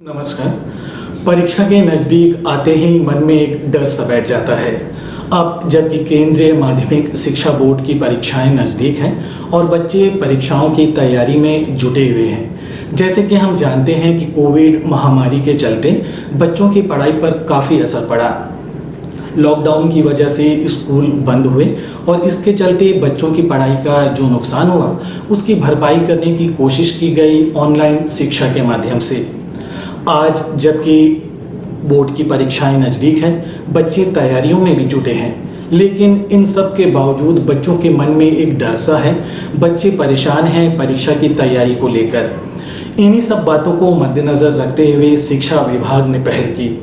नमस्कार। परीक्षा के नज़दीक आते ही मन में एक डर सा बैठ जाता है। अब जबकि केंद्रीय माध्यमिक शिक्षा बोर्ड की परीक्षाएं नज़दीक हैं और बच्चे परीक्षाओं की तैयारी में जुटे हुए हैं। जैसे कि हम जानते हैं कि कोविड महामारी के चलते बच्चों की पढ़ाई पर काफ़ी असर पड़ा। लॉकडाउन की वजह से स्कूल बंद हुए और इसके चलते बच्चों की पढ़ाई का जो नुकसान हुआ उसकी भरपाई करने की कोशिश की गई ऑनलाइन शिक्षा के माध्यम से। आज जबकि बोर्ड की परीक्षाएं नज़दीक हैं, बच्चे तैयारियों में भी जुटे हैं, लेकिन इन सब के बावजूद बच्चों के मन में एक डर सा है। बच्चे परेशान हैं परीक्षा की तैयारी को लेकर। इन्हीं सब बातों को मद्देनज़र रखते हुए शिक्षा विभाग ने पहल की।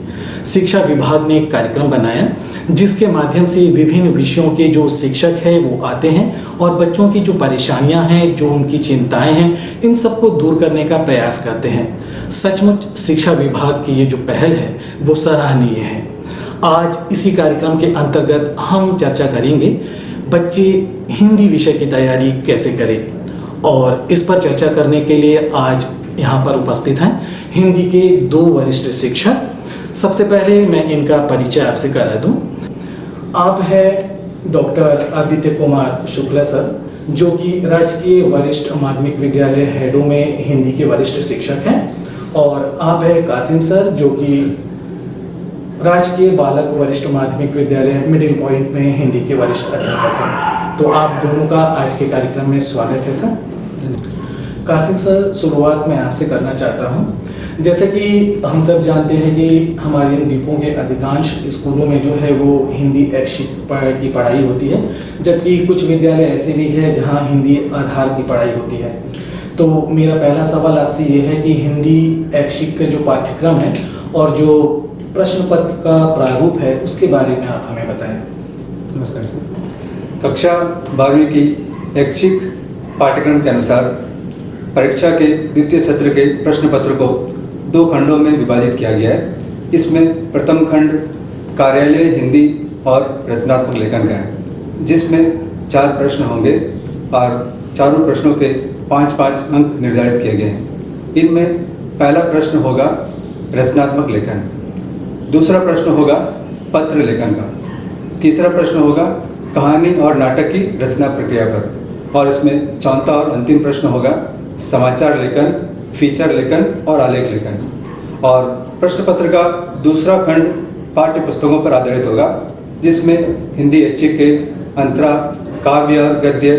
शिक्षा विभाग ने एक कार्यक्रम बनाया जिसके माध्यम से विभिन्न विषयों के जो शिक्षक हैं वो आते हैं और बच्चों की जो परेशानियां हैं, जो उनकी चिंताएं हैं, इन सबको दूर करने का प्रयास करते हैं। सचमुच शिक्षा विभाग की ये जो पहल है वो सराहनीय है। आज इसी कार्यक्रम के अंतर्गत हम चर्चा करेंगे बच्चे हिंदी विषय की तैयारी कैसे करें, और इस पर चर्चा करने के लिए आज यहाँ पर उपस्थित हैं हिंदी के दो वरिष्ठ शिक्षक। सबसे पहले मैं इनका परिचय आपसे करा दूं। आप हैं डॉक्टर आदित्य कुमार शुक्ला सर, जो कि राजकीय वरिष्ठ माध्यमिक विद्यालय हेडो में हिंदी के वरिष्ठ शिक्षक हैं, और आप हैं कासिम सर, जो कि राजकीय बालक वरिष्ठ माध्यमिक विद्यालय मिडिल पॉइंट में हिंदी के वरिष्ठ अध्यापक हैं। तो आप दोनों का आज के कार्यक्रम में स्वागत है सर। कासिम सर, शुरुआत मैं आपसे करना चाहता हूं। जैसे कि हम सब जानते हैं कि हमारे इन द्वीपों के अधिकांश स्कूलों में जो है वो हिंदी ऐच्छिक की पढ़ाई होती है, जबकि कुछ विद्यालय ऐसे भी हैं जहां हिंदी आधार की पढ़ाई होती है। तो मेरा पहला सवाल आपसे ये है कि हिंदी ऐच्छिक का जो पाठ्यक्रम है और जो प्रश्न पत्र का प्रारूप है उसके बारे में आप हमें बताएं। नमस्कार सर। कक्षा 12वीं की ऐच्छिक पाठ्यक्रम के अनुसार परीक्षा के द्वितीय सत्र के प्रश्न पत्र को 2 खंडों में विभाजित किया गया है। इसमें प्रथम खंड कार्यालय हिंदी और रचनात्मक लेखन का है, जिसमें 4 प्रश्न होंगे और चारों प्रश्नों के 5-5 अंक निर्धारित किए गए हैं। इनमें पहला प्रश्न होगा रचनात्मक लेखन, दूसरा प्रश्न होगा पत्र लेखन का, तीसरा प्रश्न होगा कहानी और नाटक की रचना प्रक्रिया पर, और इसमें चौथा और अंतिम प्रश्न होगा समाचार लेखन, फीचर लेखन और आलेख लेखन। और प्रश्न पत्र का दूसरा खंड पाठ्य पुस्तकों पर आधारित होगा, जिसमें हिंदी ऐच्छिक के अंतरा, काव्य और गद्य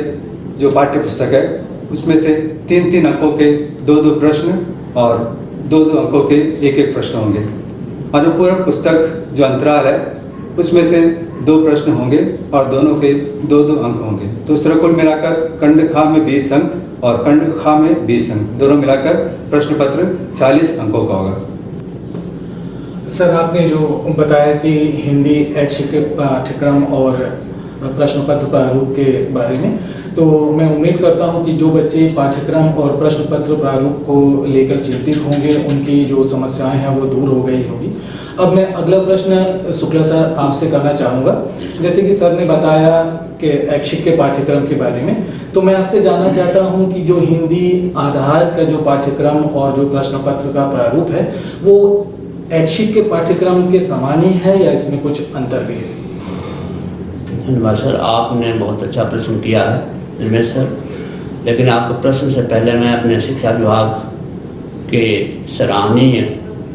जो पाठ्य पुस्तक है उसमें से 3-3 अंकों के 2-2 प्रश्न और 2-2 अंकों के 1-1 प्रश्न होंगे। अनुपूरक पुस्तक जो अंतराल है उसमें से 2 प्रश्न होंगे और दोनों के 2-2 अंक होंगे। तो इस तरह कुल मिलाकर खंड खा में 20 अंक और खंड खा में 20 अंक, दोनों मिलाकर प्रश्न पत्र 40 अंकों का होगा। सर, आपने जो बताया कि हिंदी ऐच्छिक पाठ्यक्रम और प्रश्न पत्र प्रारूप के बारे में, तो मैं उम्मीद करता हूं कि जो बच्चे पाठ्यक्रम और प्रश्न पत्र प्रारूप को लेकर चिंतित होंगे उनकी जो समस्याएं हैं वो दूर हो गई होगी। अब मैं अगला प्रश्न शुक्ला सर आपसे करना चाहूँगा। जैसे कि सर ने बताया कि ऐच्छिक के पाठ्यक्रम के बारे में, तो मैं आपसे जानना चाहता हूँ कि जो हिंदी आधार का जो पाठ्यक्रम और जो प्रश्न पत्र का प्रारूप है वो ऐच्छिक के पाठ्यक्रम के समान ही है या इसमें कुछ अंतर भी है? धन्यवाद सर, आपने बहुत अच्छा प्रश्न किया है रमेश सर। लेकिन आपके प्रश्न से पहले मैं अपने शिक्षा विभाग के सराहनीय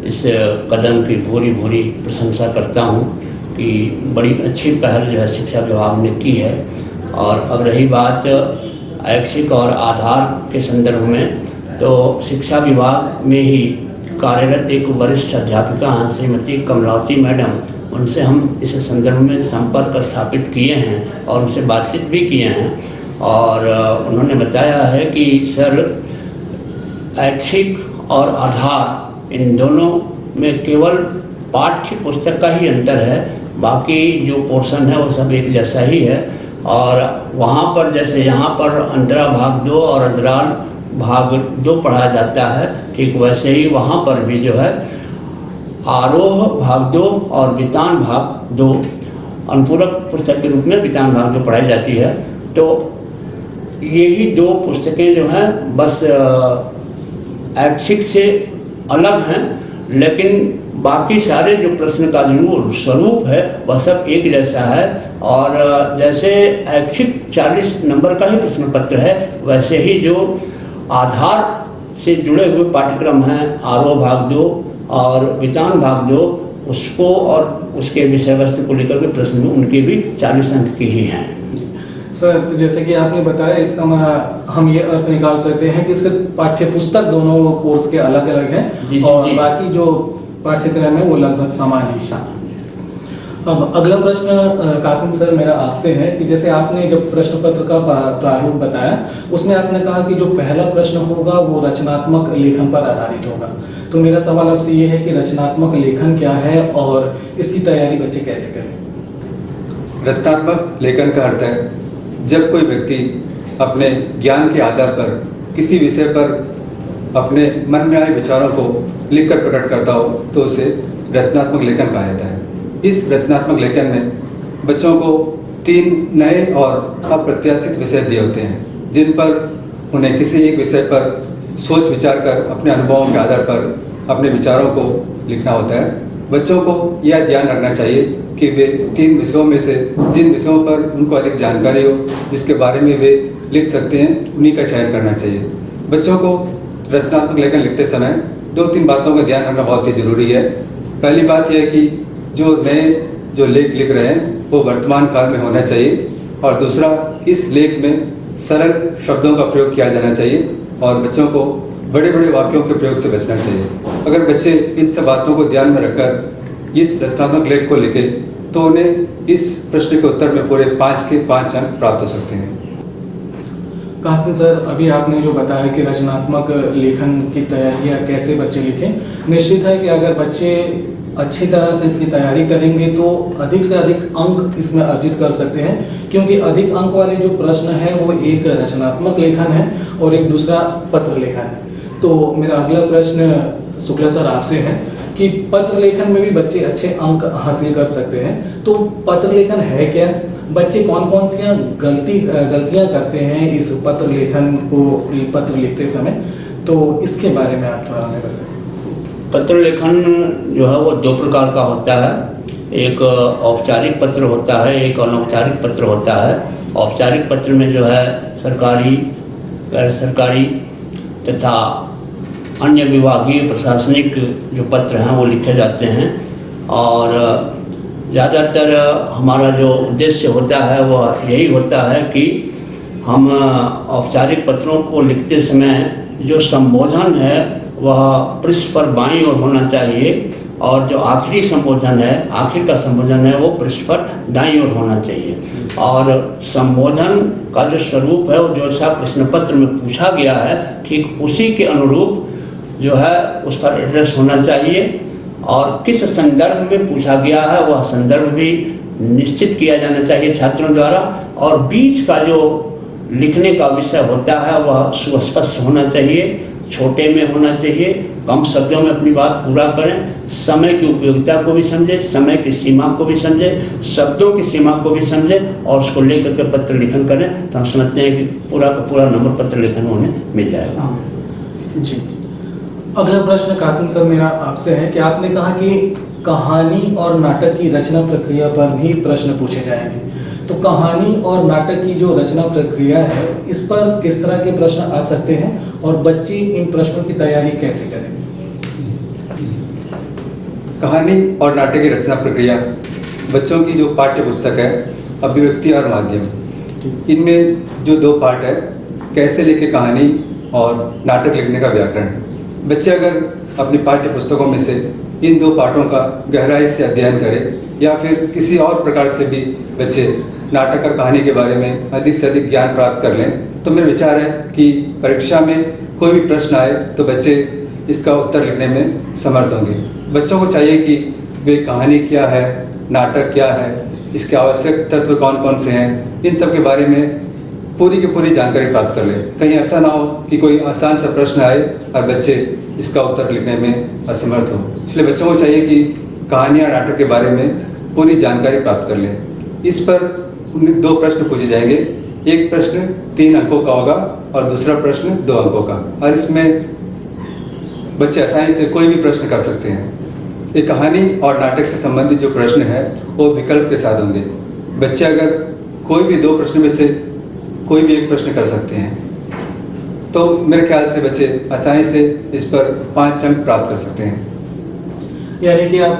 इस कदम की भूरी भूरी प्रशंसा करता हूं कि बड़ी अच्छी पहल जो है शिक्षा विभाग ने की है। और अब रही बात ऐच्छिक और आधार के संदर्भ में, तो शिक्षा विभाग में ही कार्यरत एक वरिष्ठ अध्यापिका हैं श्रीमती कमलावती मैडम, उनसे हम इस संदर्भ में संपर्क स्थापित किए हैं और उनसे बातचीत भी किए हैं। और उन्होंने बताया है कि सर ऐच्छिक और आधार इन दोनों में केवल पाठ्य पुस्तक का ही अंतर है, बाकी जो पोर्शन है वो सब एक जैसा ही है। और वहाँ पर जैसे यहाँ पर अंतरा भाग 2 और अंतराल भाग 2 पढ़ाया जाता है, ठीक वैसे ही वहाँ पर भी जो है आरोह भाग 2 और वितान भाग 2 अनुपूरक पुस्तक के रूप में वितान भाग 2 पढ़ाई जाती है। तो यही 2 पुस्तकें जो हैं बस ऐच्छिक से अलग हैं, लेकिन बाकी सारे जो प्रश्न का जो स्वरूप है वह सब एक जैसा है। और जैसे ऐच्छिक 40 नंबर का ही प्रश्न पत्र है, वैसे ही जो आधार से जुड़े हुए पाठ्यक्रम हैं, आरोह भाग 2 और वितान भाग 2, उसको और उसके विषय वस्तु को लेकर के प्रश्न उनके भी 40 अंक की ही हैं। सर, जैसे कि आपने बताया, इसका हम ये अर्थ निकाल सकते हैं कि सिर्फ पाठ्य पुस्तक दोनों कोर्स के अलग अलग हैं और बाकी जो पाठ्यक्रम है वो लगभग समान ही। अब अगला प्रश्न कासिम सर मेरा आपसे है कि जैसे आपने जब प्रश्न पत्र का प्रारूप बताया, उसमें आपने कहा कि जो पहला प्रश्न होगा वो रचनात्मक लेखन पर आधारित होगा। तो मेरा सवाल आपसे ये है कि रचनात्मक लेखन क्या है और इसकी तैयारी बच्चे कैसे करें? रचनात्मक लेखन का अर्थ है जब कोई व्यक्ति अपने ज्ञान के आधार पर किसी विषय पर अपने मन में आए विचारों को लिखकर प्रकट करता हो तो उसे रचनात्मक लेखन कहा जाता है। इस रचनात्मक लेखन में बच्चों को 3 नए और अप्रत्याशित विषय दिए होते हैं, जिन पर उन्हें किसी एक विषय पर सोच विचार कर अपने अनुभवों के आधार पर अपने विचारों को लिखना होता है। बच्चों को यह ध्यान रखना चाहिए कि वे 3 विषयों में से जिन विषयों पर उनको अधिक जानकारी हो, जिसके बारे में वे लिख सकते हैं, उन्हीं का चयन करना चाहिए। बच्चों को रचनात्मक लेखन लिखते समय 2-3 बातों का ध्यान रखना बहुत ही ज़रूरी है। पहली बात यह है कि जो नए जो लेख लिख रहे हैं वो वर्तमान काल में होना चाहिए, और दूसरा, इस लेख में सरल शब्दों का प्रयोग किया जाना चाहिए और बच्चों को बड़े बड़े वाक्यों के प्रयोग से बचना चाहिए। अगर बच्चे इन सब बातों को ध्यान में रखकर इस रचनात्मक लेख को लिखे तो उन्हें इस प्रश्न के उत्तर में पूरे 5 के 5 अंक प्राप्त हो सकते हैं। कासिम सर, अभी आपने जो बताया कि रचनात्मक लेखन की तैयारियाँ कैसे बच्चे लिखें, निश्चित है कि अगर बच्चे अच्छी तरह से इसकी तैयारी करेंगे तो अधिक से अधिक अंक इसमें अर्जित कर सकते हैं, क्योंकि अधिक अंक वाले जो प्रश्न हैं वो एक रचनात्मक लेखन है और एक दूसरा पत्र लेखन है। तो मेरा अगला प्रश्न शुक्ला सर आपसे है कि पत्र लेखन में भी बच्चे अच्छे अंक हासिल कर सकते हैं, तो पत्र लेखन है क्या? बच्चे कौन कौन सी गलतियां करते हैं इस पत्र लेखन को पत्र लिखते समय, तो इसके बारे में आप थोड़ा हमें बताएं। पत्र लेखन जो है वो 2 प्रकार का होता है। एक औपचारिक पत्र होता है, एक अनौपचारिक पत्र होता है। औपचारिक पत्र में जो है सरकारी, गैर सरकारी तथा अन्य विभागीय प्रशासनिक जो पत्र हैं वो लिखे जाते हैं, और ज़्यादातर हमारा जो उद्देश्य होता है वह यही होता है कि हम औपचारिक पत्रों को लिखते समय जो संबोधन है वह पृष्ठ पर बाईं ओर होना चाहिए, और जो आखिरी संबोधन है, आखिर का संबोधन है, वो पृष्ठ पर दाईं ओर होना चाहिए। और संबोधन का जो स्वरूप है वो जैसा प्रश्न पत्र में पूछा गया है ठीक उसी के अनुरूप जो है उस पर एड्रेस होना चाहिए, और किस संदर्भ में पूछा गया है वह संदर्भ भी निश्चित किया जाना चाहिए छात्रों द्वारा, और बीच का जो लिखने का विषय होता है वह सुस्पष्ट होना चाहिए, छोटे में होना चाहिए, कम शब्दों में अपनी बात पूरा करें, समय की उपयोगिता को भी समझे, समय की सीमा को भी समझे, शब्दों की सीमा को भी समझे, और उसको लेकर के पत्र लेखन करें तो हम समझते हैं कि पूरा का पूरा नंबर पत्र लेखन उन्हें मिल जाएगा। जी, अगला प्रश्न कासिम सर मेरा आपसे है कि आपने कहा कि कहानी और नाटक की रचना प्रक्रिया पर भी प्रश्न पूछे जाएंगे, तो कहानी और नाटक की जो रचना प्रक्रिया है इस पर किस तरह के प्रश्न आ सकते हैं और बच्चे इन प्रश्नों की तैयारी कैसे करें? कहानी और नाटक की रचना प्रक्रिया बच्चों की जो पाठ्य पुस्तक है अभिव्यक्ति और माध्यम, इनमें जो 2 पार्ट है, कैसे लिखे कहानी और नाटक लिखने का व्याकरण। बच्चे अगर अपनी पाठ्य पुस्तकों में से इन 2 पाठों का गहराई से अध्ययन करें या फिर किसी और प्रकार से भी बच्चे नाटक और कहानी के बारे में अधिक से अधिक ज्ञान प्राप्त कर लें, तो मेरा विचार है कि परीक्षा में कोई भी प्रश्न आए तो बच्चे इसका उत्तर लिखने में समर्थ होंगे। बच्चों को चाहिए कि वे कहानी क्या है, नाटक क्या है, इसके आवश्यक तत्व कौन कौन से हैं, इन सब के बारे में पूरी की पूरी जानकारी प्राप्त कर ले। कहीं ऐसा ना हो कि कोई आसान सा प्रश्न आए और बच्चे इसका उत्तर लिखने में असमर्थ हो। इसलिए बच्चों को चाहिए कि कहानी या नाटक के बारे में पूरी जानकारी प्राप्त कर लें। इस पर 2 प्रश्न पूछे जाएंगे, एक प्रश्न 3 अंकों का होगा और दूसरा प्रश्न 2 अंकों का, और इसमें बच्चे आसानी से कोई भी प्रश्न कर सकते हैं। ये कहानी और नाटक से संबंधित जो प्रश्न है वो विकल्प के साथ होंगे। बच्चे अगर कोई भी 2 प्रश्न में से कोई भी एक प्रश्न कर सकते हैं, तो मेरे ख्याल से बच्चे आसानी से इस पर 5 अंक प्राप्त कर सकते हैं। यानी कि आप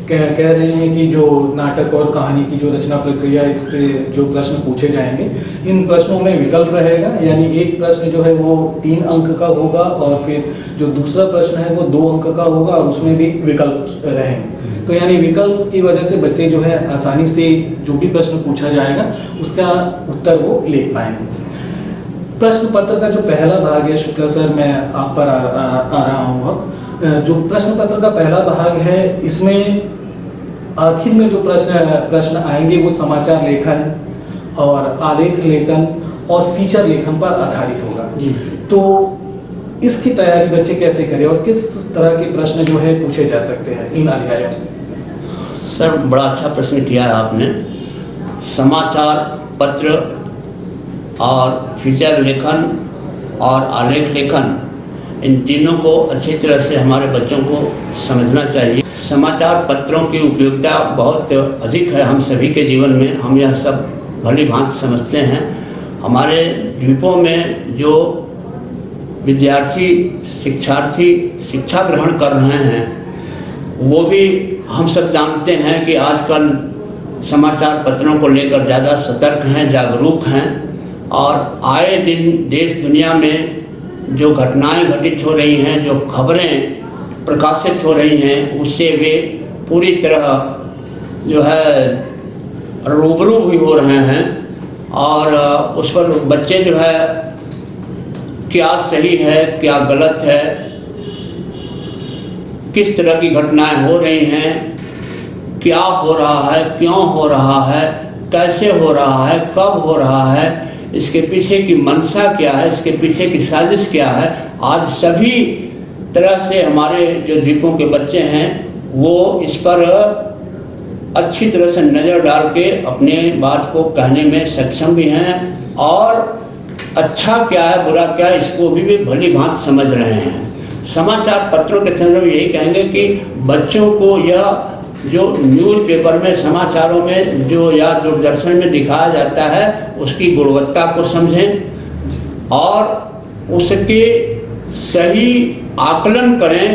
कह रहे हैं कि जो नाटक और कहानी की जो रचना प्रक्रिया, इसके जो प्रश्न पूछे जाएंगे, इन प्रश्नों में विकल्प रहेगा, यानी एक प्रश्न जो है वो 3 अंक का होगा और फिर जो दूसरा प्रश्न है वो 2 अंक का होगा और उसमें भी विकल्प रहेंगे। तो यानी विकल्प की वजह से बच्चे जो है आसानी से जो भी प्रश्न पूछा जाएगा उसका उत्तर वो लिख पाएंगे। प्रश्न पत्र का जो पहला भाग है, शुक्ला सर मैं आप पर आ रहा हूँ अब। जो प्रश्न पत्र का पहला भाग है, इसमें आखिर में जो प्रश्न आएंगे वो समाचार लेखन और आलेख लेखन और फीचर लेखन पर आधारित होगा जी। तो इसकी तैयारी बच्चे कैसे करें और किस तरह के प्रश्न जो है पूछे जा सकते हैं इन अध्यायों से? सर, बड़ा अच्छा प्रश्न किया है आपने। समाचार पत्र और फीचर लेखन और आलेख लेखन, इन तीनों को अच्छी तरह से हमारे बच्चों को समझना चाहिए। समाचार पत्रों की उपयोगिता बहुत अधिक है हम सभी के जीवन में, हम यह सब भली भांति समझते हैं। हमारे द्वीपों में जो विद्यार्थी शिक्षार्थी शिक्षा ग्रहण कर रहे हैं, वो भी हम सब जानते हैं कि आजकल समाचार पत्रों को लेकर ज़्यादा सतर्क हैं, जागरूक हैं और आए दिन देश दुनिया में जो घटनाएं घटित हो रही हैं, जो खबरें प्रकाशित हो रही हैं, उससे वे पूरी तरह जो है रूबरू भी हो रहे हैं और उस पर बच्चे जो है क्या सही है क्या गलत है, किस तरह की घटनाएं हो रही हैं, क्या हो रहा है, क्यों हो रहा है, कैसे हो रहा है, कब हो रहा है, इसके पीछे की मंशा क्या है, इसके पीछे की साजिश क्या है, आज सभी तरह से हमारे जो द्वीपों के बच्चे हैं वो इस पर अच्छी तरह से नज़र डाल के अपने बात को कहने में सक्षम भी हैं और अच्छा क्या है बुरा क्या है इसको भी भली भांति समझ रहे हैं। समाचार पत्रों के संदर्भ में यही कहेंगे कि बच्चों को यह जो न्यूज़पेपर में समाचारों में जो या दूरदर्शन में दिखाया जाता है उसकी गुणवत्ता को समझें और उसके सही आकलन करें,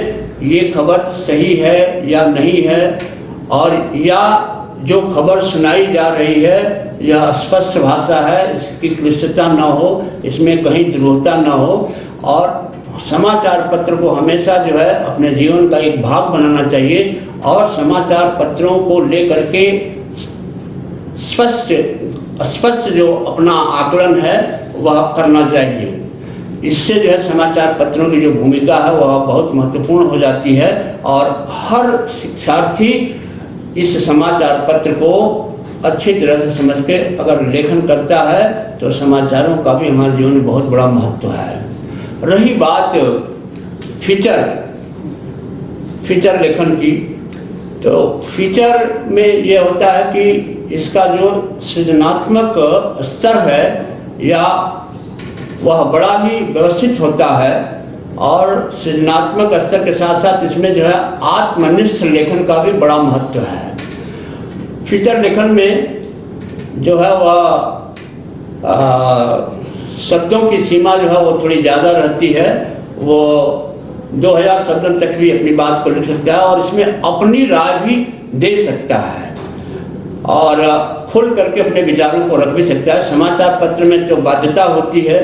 ये खबर सही है या नहीं है, और या जो खबर सुनाई जा रही है यह स्पष्ट भाषा है, इसकी क्लिष्टता न हो, इसमें कहीं द्रोहता न हो। और समाचार पत्र को हमेशा जो है अपने जीवन का एक भाग बनाना चाहिए और समाचार पत्रों को लेकर के स्पष्ट जो अपना आकलन है वह करना चाहिए। इससे जो है समाचार पत्रों की जो भूमिका है वह बहुत महत्वपूर्ण हो जाती है और हर शिक्षार्थी इस समाचार पत्र को अच्छी तरह से समझ के अगर लेखन करता है तो समाचारों का भी हमारे जीवन में बहुत बड़ा महत्व है। रही बात फीचर लेखन की, तो फीचर में ये होता है कि इसका जो सृजनात्मक स्तर है या वह बड़ा ही व्यवस्थित होता है और सृजनात्मक स्तर के साथ साथ इसमें जो है आत्मनिष्ठ लेखन का भी बड़ा महत्व है। फीचर लेखन में जो है वह शब्दों की सीमा जो है वो थोड़ी ज़्यादा रहती है, वो 2000 शब्दों तक भी अपनी बात को लिख सकता है और इसमें अपनी राय भी दे सकता है और खुल करके अपने विचारों को रख भी सकता है। समाचार पत्र में तो बाध्यता होती है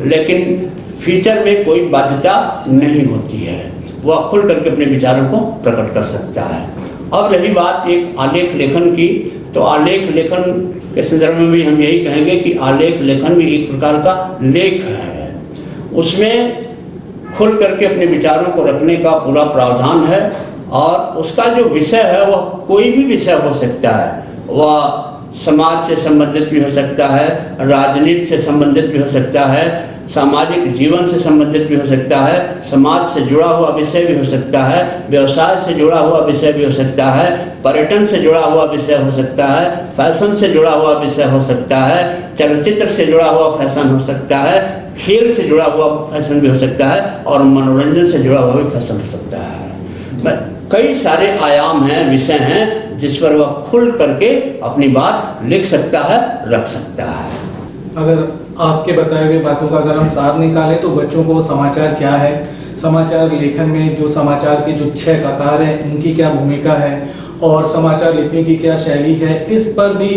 लेकिन फीचर में कोई बाध्यता नहीं होती है, वह खुल करके अपने विचारों को प्रकट कर सकता है। अब रही बात एक आलेख लेखन की, तो आलेख लेखन के संदर्भ में भी हम यही कहेंगे कि आलेख लेखन भी एक प्रकार का लेख है, उसमें खुल करके अपने विचारों को रखने का पूरा प्रावधान है और उसका जो विषय है वह कोई भी विषय हो सकता है, वह समाज से संबंधित भी हो सकता है, राजनीति से संबंधित भी हो सकता है, सामाजिक जीवन से संबंधित भी हो सकता है, समाज से जुड़ा हुआ विषय भी हो सकता है, व्यवसाय से जुड़ा हुआ विषय भी हो सकता है, पर्यटन से जुड़ा हुआ विषय हो सकता है, फैशन से जुड़ा हुआ विषय हो सकता है, चलचित्र से जुड़ा हुआ फैशन हो सकता है, खेल से जुड़ा हुआ फैशन भी हो सकता है और मनोरंजन से जुड़ा हुआ भी फैशन हो सकता है। कई सारे आयाम हैं, विषय हैं जिस पर वह खुल करके अपनी बात लिख सकता है, रख सकता है। अगर आपके बताए हुए बातों का अगर हम सार निकालें तो बच्चों को समाचार क्या है, समाचार लेखन में जो समाचार के जो 6 ककार हैं इनकी क्या भूमिका है और समाचार लिखने की क्या शैली है, इस पर भी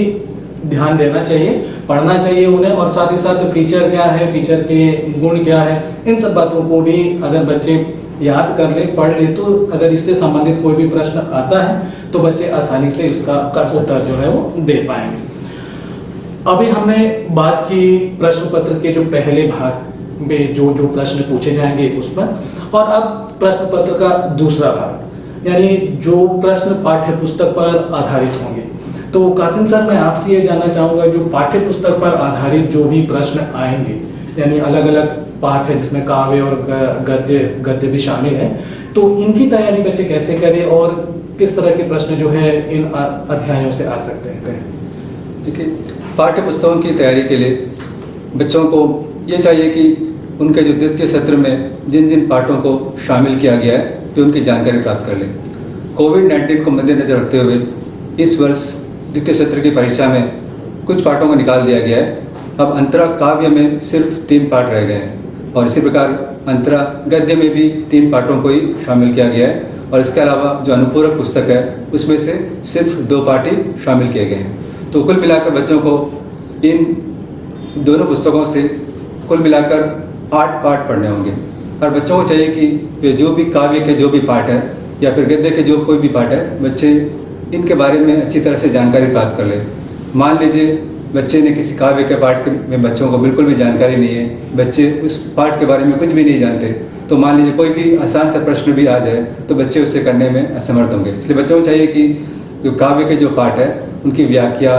ध्यान देना चाहिए, पढ़ना चाहिए उन्हें। और साथ ही साथ फीचर क्या है, फीचर के गुण क्या है, इन सब बातों को भी अगर बच्चे याद कर ले, पढ़ ले, तो अगर इससे संबंधित कोई भी प्रश्न आता है तो बच्चे आसानी से उसका उत्तर जो है वो दे पाएंगे। अभी हमने बात की प्रश्न पत्र के जो पहले भाग में जो प्रश्न पूछे जाएंगे उस पर, और अब प्रश्न पत्र का दूसरा भाग यानी जो प्रश्न पाठ्य पुस्तक पर आधारित होंगे। तो कासिम सर, मैं आपसे ये जानना चाहूँगा, जो पाठ्य पुस्तक पर आधारित जो भी प्रश्न आएंगे, यानी अलग अलग पाठ है जिसमें काव्य और गद्य भी शामिल है, तो इनकी तैयारी बच्चे कैसे करें और किस तरह के प्रश्न जो है इन अध्यायों से आ सकते हैं? देखिए, पाठ्य पुस्तकों की तैयारी के लिए बच्चों को ये चाहिए कि उनके जो द्वितीय सत्र में जिन जिन पाठों को शामिल किया गया है वे उनकी जानकारी प्राप्त कर लें। कोविड-19 को मद्देनजर रखते हुए इस वर्ष द्वितीय सत्र की परीक्षा में कुछ पाठों को निकाल दिया गया है। अब अंतरा काव्य में सिर्फ 3 पाठ रह गए हैं और इसी प्रकार अंतरा गद्य में भी 3 पाठों को ही शामिल किया गया है, और इसके अलावा जो अनुपूरक पुस्तक है उसमें से सिर्फ 2 पाठ ही शामिल किए गए हैं। तो कुल मिलाकर बच्चों को इन दोनों पुस्तकों से कुल मिलाकर 8 पाठ पढ़ने होंगे, और बच्चों को चाहिए कि वे जो भी काव्य के जो भी पाठ है या फिर गद्य के जो कोई भी पाठ है, बच्चे इनके बारे में अच्छी तरह से जानकारी प्राप्त कर लें। मान लीजिए बच्चे ने किसी काव्य के पाठ में बच्चों को बिल्कुल भी जानकारी नहीं है, बच्चे उस पाठ के बारे में कुछ भी नहीं जानते, तो मान लीजिए कोई भी आसान सा प्रश्न भी आ जाए तो बच्चे उसे करने में असमर्थ होंगे। इसलिए बच्चों को चाहिए कि जो काव्य के जो पाठ है उनकी व्याख्या,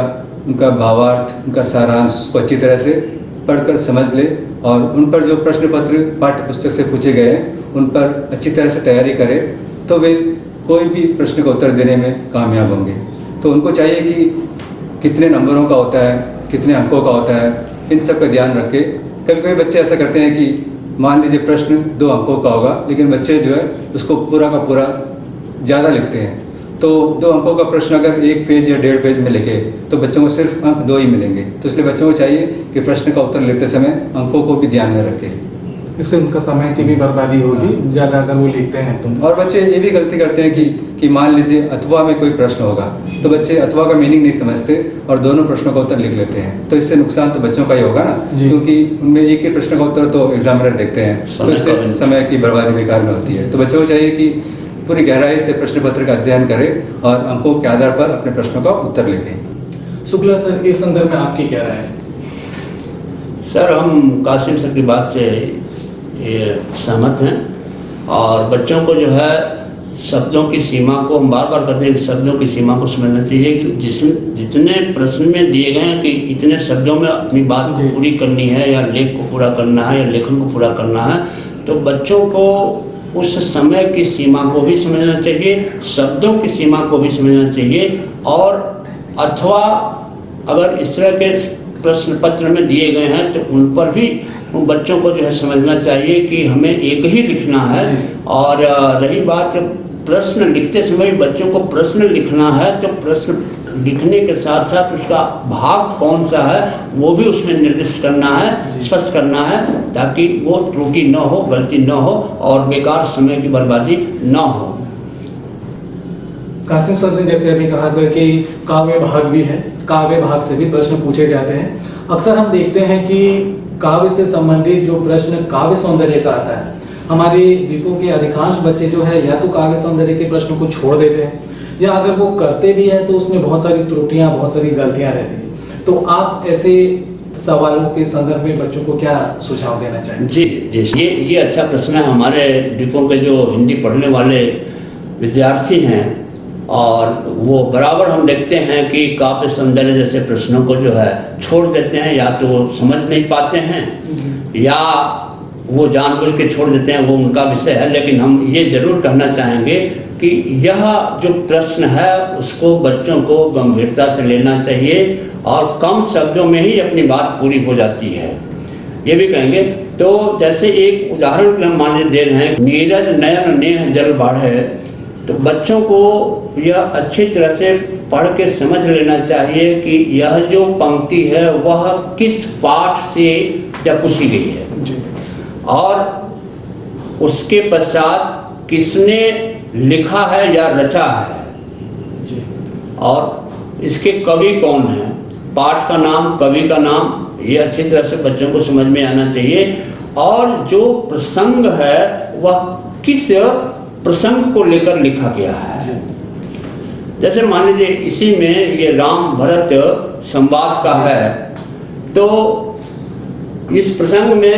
उनका भावार्थ, उनका सारांश को अच्छी तरह से पढ़कर समझ ले, और उन पर जो प्रश्न पत्र पाठ्य पुस्तक से पूछे गए हैं उन पर अच्छी तरह से तैयारी करें, तो वे कोई भी प्रश्न का उत्तर देने में कामयाब होंगे। तो उनको चाहिए कि कितने नंबरों का होता है, कितने अंकों का होता है, इन सब का ध्यान रखें। कभी कभी बच्चे ऐसा करते हैं कि मान लीजिए प्रश्न 2 अंकों का होगा, लेकिन बच्चे जो है उसको पूरा का पूरा ज़्यादा लिखते हैं। तो 2 अंकों का प्रश्न अगर 1 पेज या 1.5 पेज में लिखे तो बच्चों को सिर्फ अंक 2 ही मिलेंगे। तो इसलिए बच्चों को चाहिए कि प्रश्न का उत्तर लेते समय अंकों को भी ध्यान में रखें। इससे उनका समय की भी बर्बादी होगी ज़्यादा अगर वो लिखते हैं तो। और बच्चे ये भी गलती करते हैं कि मान लीजिए अथवा में कोई प्रश्न होगा तो बच्चे अथवा का मीनिंग नहीं समझते और दोनों प्रश्नों का उत्तर लिख लेते हैं, तो इससे नुकसान तो बच्चों का ही होगा ना, क्योंकि उनमें एक ही प्रश्न का उत्तर तो एग्जामिनर देखते हैं, तो इससे समय की बर्बादी बेकार में होती है। तो बच्चों को चाहिए कि पूरी गहराई से प्रश्न पत्र का अध्ययन करें और अंकों के आधार पर अपने प्रश्नों का उत्तर लिखें। शुक्ला सर, इस संदर्भ में आपकी क्या राय है? सर, हम कासिम सर की बात से ये सहमत हैं, और बच्चों को जो है शब्दों की सीमा को हम बार बार कहते हैं कि शब्दों की सीमा को समझना चाहिए कि जितने प्रश्न में दिए गए हैं कि इतने शब्दों में अपनी बात को पूरी करनी है या लेख को पूरा करना है या लेखन को पूरा करना है, तो बच्चों को उस समय की सीमा को भी समझना चाहिए, शब्दों की सीमा को भी समझना चाहिए। और अथवा अगर इस तरह के प्रश्न पत्र में दिए गए हैं तो उन पर भी बच्चों को जो है समझना चाहिए कि हमें एक ही लिखना है। और रही बात प्रश्न लिखते समय बच्चों को प्रश्न लिखना है तो प्रश्न लिखने के साथ साथ उसका भाग कौन सा है वो भी उसमें निर्दिष्ट करना है, स्पष्ट करना है, ताकि वो त्रुटि न हो, गलती न हो और बेकार समय की बर्बादी न हो। कासिम सर ने जैसे अभी कहा सर कि काव्य भाग भी है, काव्य भाग से भी प्रश्न पूछे जाते हैं। अक्सर हम देखते हैं कि काव्य से संबंधित जो प्रश्न काव्य सौंदर्य का आता है, हमारे द्वीपों के अधिकांश बच्चे जो है या तो काव्य सौंदर्य के प्रश्नों को छोड़ देते हैं, या अगर वो करते भी हैं तो उसमें बहुत सारी त्रुटियां, बहुत सारी गलतियां रहती हैं। तो आप ऐसे सवालों के संदर्भ में बच्चों को क्या सुझाव देना चाहेंगे? जी, ये अच्छा प्रश्न है। हमारे द्वीपों के जो हिंदी पढ़ने वाले विद्यार्थी हैं और वो बराबर हम देखते हैं कि काव्य सौंदर्य जैसे प्रश्नों को जो है छोड़ देते हैं, या तो वो समझ नहीं पाते हैं या वो जानबूझ के छोड़ देते हैं, वो उनका विषय है। लेकिन हम ये जरूर कहना चाहेंगे कि यह जो प्रश्न है उसको बच्चों को गंभीरता से लेना चाहिए और कम शब्दों में ही अपनी बात पूरी हो जाती है। ये भी कहेंगे तो जैसे एक उदाहरण के हम मान दे रहे हैं, नीरज नयन नेह जल बाढ़े, तो बच्चों को यह अच्छी तरह से पढ़ के समझ लेना चाहिए कि यह जो पंक्ति है वह किस पाठ से या पूछी गई है जी। और उसके पश्चात किसने लिखा है या रचा है जी। और इसके कवि कौन है, पाठ का नाम, कवि का नाम, ये अच्छी तरह से बच्चों को समझ में आना चाहिए। और जो प्रसंग है वह किस प्रसंग को लेकर लिखा गया है। जैसे मान लीजिए इसी में ये राम भरत संवाद का है, तो इस प्रसंग में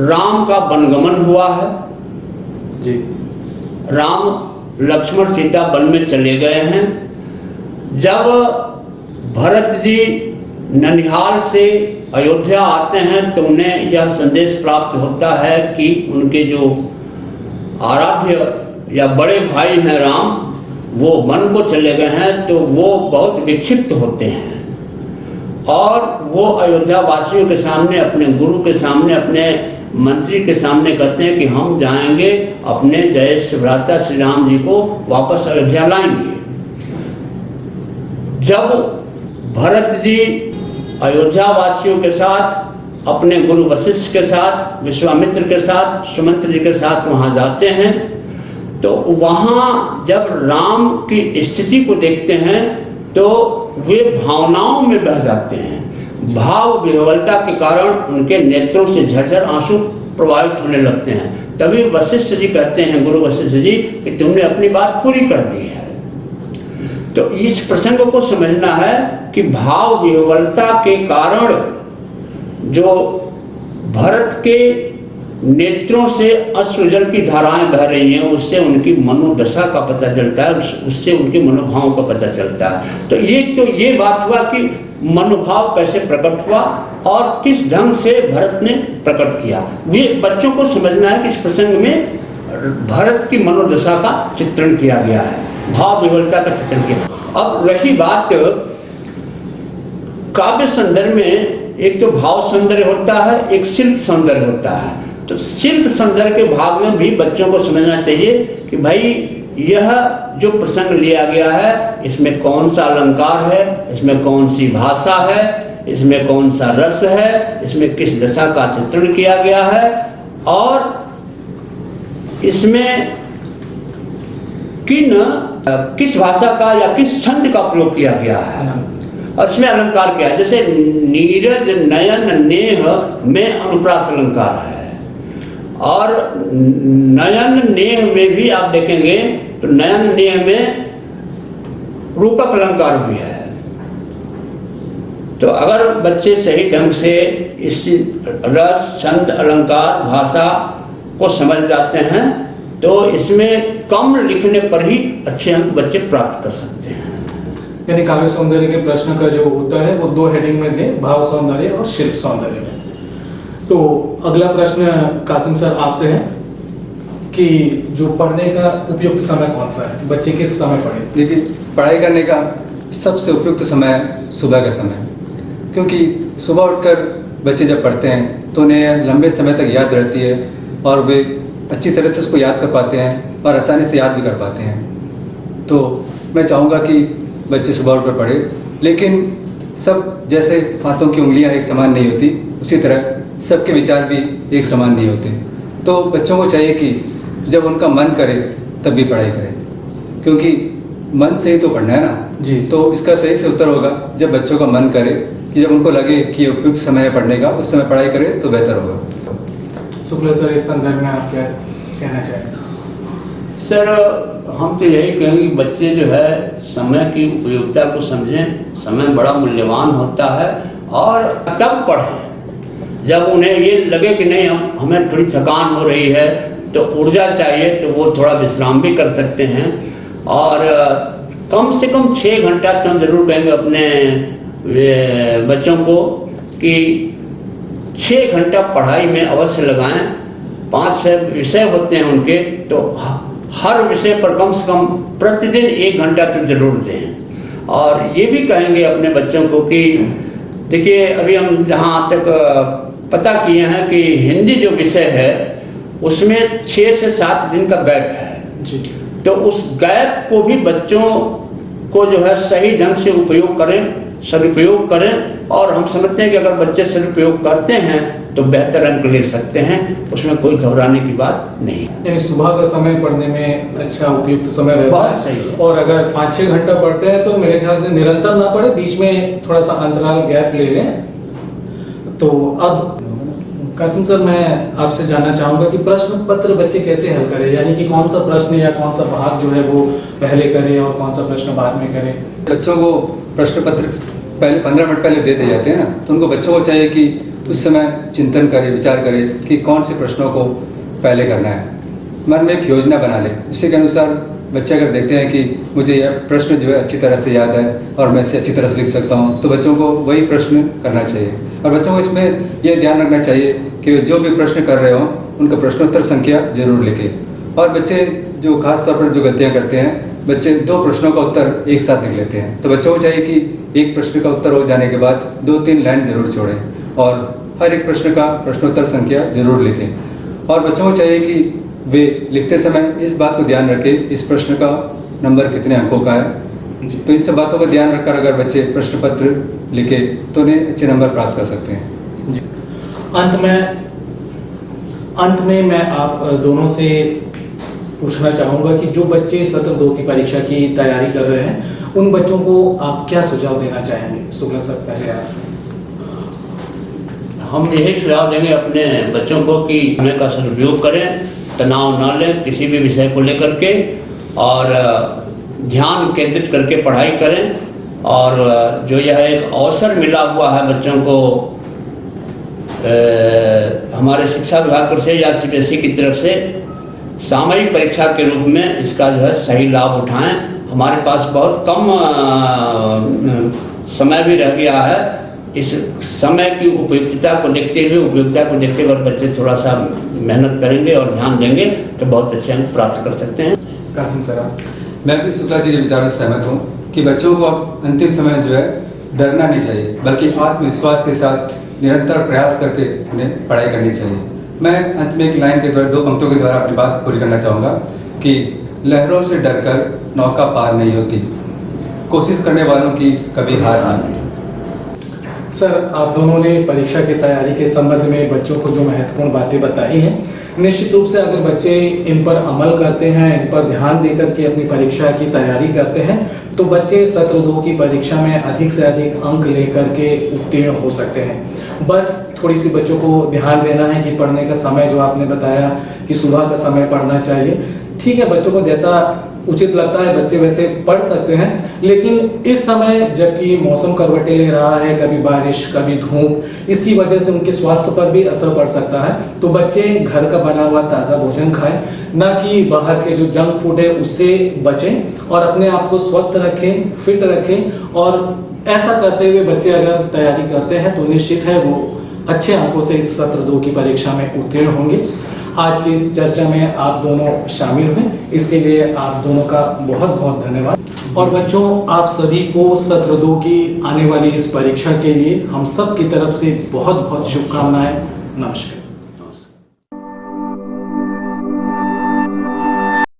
राम का वनगमन हुआ है जी। राम लक्ष्मण सीता वन में चले गए हैं। जब भरत जी ननिहाल से अयोध्या आते हैं तो उन्हें यह संदेश प्राप्त होता है कि उनके जो आराध्य या बड़े भाई हैं राम, वो वन को चले गए हैं। तो वो बहुत विक्षिप्त होते हैं और वो अयोध्या वासियों के सामने, अपने गुरु के सामने, अपने मंत्री के सामने कहते हैं कि हम जाएंगे, अपने ज्येष्ठ भ्राता श्री राम जी को वापस अयोध्या लाएंगे। जब भरत जी अयोध्या वासियों के साथ, अपने गुरु वशिष्ठ के साथ, विश्वामित्र के साथ, सुमंत्र जी के साथ वहाँ जाते हैं, तो वहाँ जब राम की स्थिति को देखते हैं तो वे भावनाओं में बह जाते हैं। भाव विह्वलता के कारण उनके नेत्रों से झरझर आंसू प्रवाहित होने लगते हैं। तभी वशिष्ठ जी कहते हैं, गुरु वशिष्ठ जी, कि तुमने अपनी बात पूरी कर दी है। तो इस प्रसंग को समझना है कि भाव विह्वलता के कारण जो भरत के नेत्रों से अश्रुजल की धाराएं बह रही हैं, उससे उनकी मनोदशा का पता चलता है, उससे उनके मनोभाव का पता चलता है। तो ये बात हुआ कि मनोभाव कैसे प्रकट हुआ और किस ढंग से भरत ने प्रकट किया। ये बच्चों को समझना है कि इस प्रसंग में भरत की मनोदशा का चित्रण किया गया है, भाव विह्वलता का चित्रण किया। अब रही बात काव्य सौंदर्य में, एक तो भाव सौंदर्य होता है, एक शिल्प सौंदर्य होता है। तो शिल्प सौंदर्य के भाग में भी बच्चों को समझना चाहिए कि भाई यह जो प्रसंग लिया गया है, इसमें कौन सा अलंकार है, इसमें कौन सी भाषा है, इसमें कौन सा रस है, इसमें किस दशा का चित्रण किया गया है और इसमें किस भाषा का या किस छंद का प्रयोग किया गया है और इसमें अलंकार क्या है। जैसे नीरज नयन नेह में अनुप्रास अलंकार है और नयन नेह में भी आप देखेंगे तो नयन नेह में रूपक अलंकार भी है। तो अगर बच्चे सही ढंग से इस रस, छंद, अलंकार, भाषा को समझ जाते हैं तो इसमें कम लिखने पर ही अच्छे अंक बच्चे प्राप्त कर सकते हैं। यानी काव्य सौंदर्य के प्रश्न का जो उत्तर है वो दो हेडिंग में दें, भाव सौंदर्य और शिल्प सौंदर्य में। तो अगला प्रश्न कासिम सर आपसे है कि जो पढ़ने का उपयुक्त समय कौन सा है, बच्चे किस समय पढ़े? देखिए, पढ़ाई करने का सबसे उपयुक्त समय सुबह का समय, क्योंकि सुबह उठकर बच्चे जब पढ़ते हैं तो उन्हें लंबे समय तक याद रहती है और वे अच्छी तरह से उसको याद कर पाते हैं और आसानी से याद भी कर पाते हैं। तो मैं चाहूँगा कि बच्चे सुबह उठकर पढ़े, लेकिन सब जैसे हाथों की उंगलियां एक समान नहीं होती, उसी तरह सबके विचार भी एक समान नहीं होते। तो बच्चों को चाहिए कि जब उनका मन करे तब भी पढ़ाई करें, क्योंकि मन से ही तो पढ़ना है ना जी। तो इसका सही से उत्तर होगा जब बच्चों का मन करे, कि जब उनको लगे कि उपयुक्त समय है पढ़ने का, उस समय पढ़ाई करें तो बेहतर होगा। शुक्ला सर, इस संदर्भ में आप क्या कहना चाहेंगे? सर, हम तो यही कहेंगे कि बच्चे जो है समय की उपयोगिता को समझें। समय बड़ा मूल्यवान होता है और तब पढ़ें जब उन्हें ये लगे कि नहीं हमें थोड़ी थकान हो रही है, तो ऊर्जा चाहिए, तो वो थोड़ा विश्राम भी कर सकते हैं। और कम से कम 6 घंटा तो हम जरूर कहेंगे अपने बच्चों को कि 6 घंटा पढ़ाई में अवश्य लगाएं। 5-6 विषय होते हैं उनके, तो हर विषय पर कम से कम प्रतिदिन 1 घंटा तो जरूर दें। और ये भी कहेंगे अपने बच्चों को कि देखिए, अभी हम जहाँ तक पता किए हैं कि हिंदी जो विषय है उसमें 6 से 7 दिन का गैप है जी। तो उस गैप को भी बच्चों को जो है सही ढंग से उपयोग करें, सदुपयोग करें। और हम समझते हैं कि अगर बच्चे सदुपयोग करते हैं तो बेहतर अंक ले सकते हैं, उसमें कोई घबराने की बात नहीं। यानी सुबह का समय पढ़ने में अच्छा उपयुक्त समय रहता बहुत सही है। और अगर 5-6 घंटा पढ़ते हैं तो मेरे ख्याल से निरंतर ना पढ़े, बीच में थोड़ा सा अंतराल गैप ले लें। तो अब कासिम सर, मैं आपसे जानना चाहूँगा कि प्रश्न पत्र बच्चे कैसे हल करें, यानी कि कौन सा प्रश्न या कौन सा भाग जो है वो पहले करें और कौन सा प्रश्न बाद में करें। बच्चों को प्रश्न पत्र पहले 15 मिनट पहले दे जाते हैं ना, तो उनको बच्चों को चाहिए कि उस समय चिंतन करें, विचार करें कि कौन से प्रश्नों को पहले करना है। मन में एक योजना बना लें, उसी के अनुसार बच्चे अगर देखते हैं कि मुझे यह प्रश्न जो है अच्छी तरह से याद है और मैं इसे अच्छी तरह से लिख सकता हूँ, तो बच्चों को वही प्रश्न करना चाहिए। और बच्चों को इसमें यह ध्यान रखना चाहिए कि जो भी प्रश्न कर रहे हों उनका प्रश्नोत्तर संख्या जरूर लिखें। और बच्चे जो खास तौर पर जो गलतियाँ करते हैं, बच्चे 2 प्रश्नों का उत्तर एक साथ लिख लेते हैं। तो बच्चों को चाहिए कि एक प्रश्न का उत्तर हो जाने के बाद 2-3 लाइन जरूर छोड़ें और हर एक प्रश्न का प्रश्नोत्तर संख्या जरूर लिखें। और बच्चों को चाहिए कि वे लिखते समय इस बात को ध्यान रखें, इस प्रश्न का नंबर कितने अंकों का है। तो इन सब बातों का ध्यान रखकर अगर बच्चे प्रश्न पत्र लिखे तो उन्हें अच्छे नंबर प्राप्त कर सकते हैं। अंत में मैं आप दोनों से पूछना चाहूँगा कि जो बच्चे सत्र 2 की परीक्षा की तैयारी कर रहे हैं, उन बच्चों को आप क्या सुझाव देना चाहेंगे। शुक्ला सर, पहले आप। हम यही सुझाव देंगे अपने बच्चों को कि समय का सदुपयोग करें, तनाव न लें किसी भी विषय को लेकर के, और ध्यान केंद्रित करके पढ़ाई करें। और जो यह एक अवसर मिला हुआ है बच्चों को हमारे शिक्षा विभाग से या CBSE की तरफ से सामयिक परीक्षा के रूप में इसका जो है सही लाभ उठाएं। हमारे पास बहुत कम समय भी रह गया है। इस समय की उपयुक्तता को देखते हुए अगर बच्चे थोड़ा सा मेहनत करेंगे और ध्यान देंगे तो बहुत अच्छे अंक प्राप्त कर सकते हैं। कासिम सर, मैं भी शुक्ला जी के विचारों से सहमत हूँ कि बच्चों को अब अंतिम समय जो है डरना नहीं चाहिए, बल्कि आत्मविश्वास के साथ निरंतर प्रयास करके उन्हें पढ़ाई करनी चाहिए। मैं अंत में एक लाइन के द्वारा 2 पंक्तियों के द्वारा अपनी बात पूरी करना चाहूँगा कि लहरों से डरकर नौका पार नहीं होती, कोशिश करने वालों की कभी हार नहीं होती। सर, आप दोनों ने परीक्षा की तैयारी के संबंध में बच्चों को जो महत्वपूर्ण बातें बताई हैं, निश्चित रूप से अगर बच्चे इन पर अमल करते हैं, इन पर ध्यान देकर के अपनी परीक्षा की तैयारी करते हैं, तो बच्चे सत्र 2 की परीक्षा में अधिक से अधिक अंक लेकर के उत्तीर्ण हो सकते हैं। बस थोड़ी सी बच्चों को ध्यान देना है कि पढ़ने का समय जो आपने बताया कि सुबह का समय पढ़ना चाहिए, ठीक है, बच्चों को जैसा उचित लगता है बच्चे वैसे पढ़ सकते हैं। लेकिन इस समय जबकि मौसम करवटें ले रहा है, कभी बारिश कभी धूप, इसकी वजह से उनके स्वास्थ्य पर भी असर पड़ सकता है। तो बच्चे घर का बना हुआ ताज़ा भोजन खाएं, ना कि बाहर के जो जंक फूड है उससे बचें और अपने आप को स्वस्थ रखें, फिट रखें। और ऐसा करते हुए बच्चे अगर तैयारी करते हैं तो निश्चित है वो अच्छे अंकों से इस सत्र 2 की परीक्षा में उत्तीर्ण होंगे। आज की इस चर्चा में आप दोनों शामिल हुए, इसके लिए आप दोनों का बहुत बहुत धन्यवाद। और बच्चों, आप सभी को सत्र 2 की आने वाली इस परीक्षा के लिए हम सब की तरफ से बहुत बहुत शुभकामनाएं। नमस्कार।